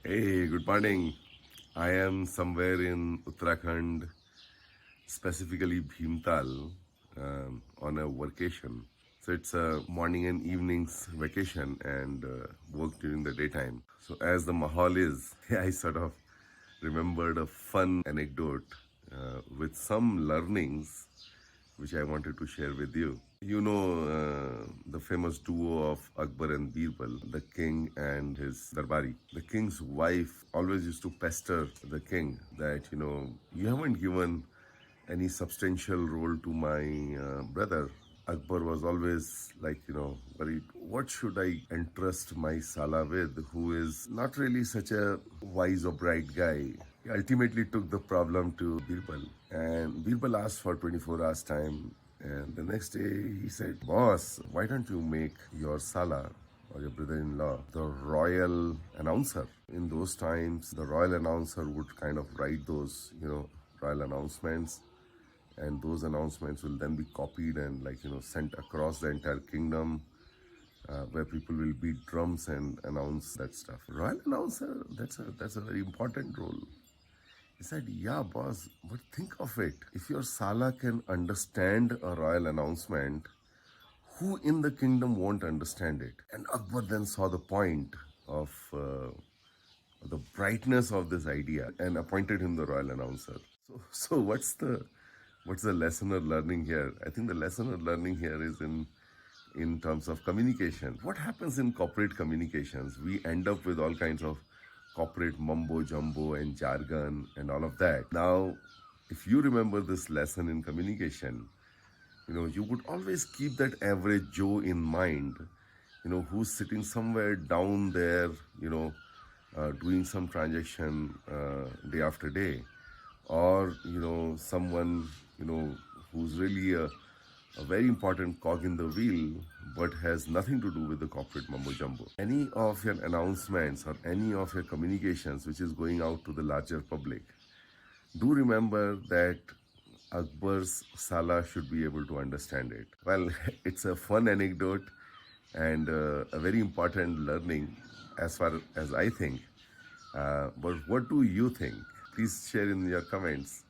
Hey, good morning. I am somewhere in Uttarakhand, specifically Bhimtal, on a workation. So it's a morning and evenings vacation and work during the daytime. So as the mahal is, I sort of remembered a fun anecdote with some learnings which I wanted to share with you. You know the famous duo of Akbar and Birbal, the king and his darbari. The king's wife always used to pester the king that, you haven't given any substantial role to my brother. Akbar was always like, worried, what should I entrust my saala with, who is not really such a wise or bright guy. He ultimately took the problem to Birbal, and Birbal asked for 24 hours time. And the next day he said, boss, why don't you make your saala or your brother-in-law the royal announcer? In those times, the royal announcer would kind of write those, royal announcements, and those announcements will then be copied and sent across the entire kingdom, where people will beat drums and announce that stuff. Royal announcer, that's a very important role. He said, yeah, boss, but think of it. If your Sala can understand a royal announcement, who in the kingdom won't understand it? And Akbar then saw the point of the brightness of this idea and appointed him the royal announcer. So what's the lesson or learning here? I think the lesson or learning here is in terms of communication. What happens in corporate communications? We end up with all kinds of corporate mumbo jumbo and jargon and all of that. Now, if you remember this lesson in communication, you would always keep that average Joe in mind, who's sitting somewhere down there, doing some transaction day after day, or someone who's really a very important cog in the wheel, but has nothing to do with the corporate mumbo jumbo. Any of your announcements or any of your communications which is going out to the larger public, do remember that Akbar's Sala should be able to understand it. Well, it's a fun anecdote and a very important learning as far as I think. But what do you think? Please share in your comments.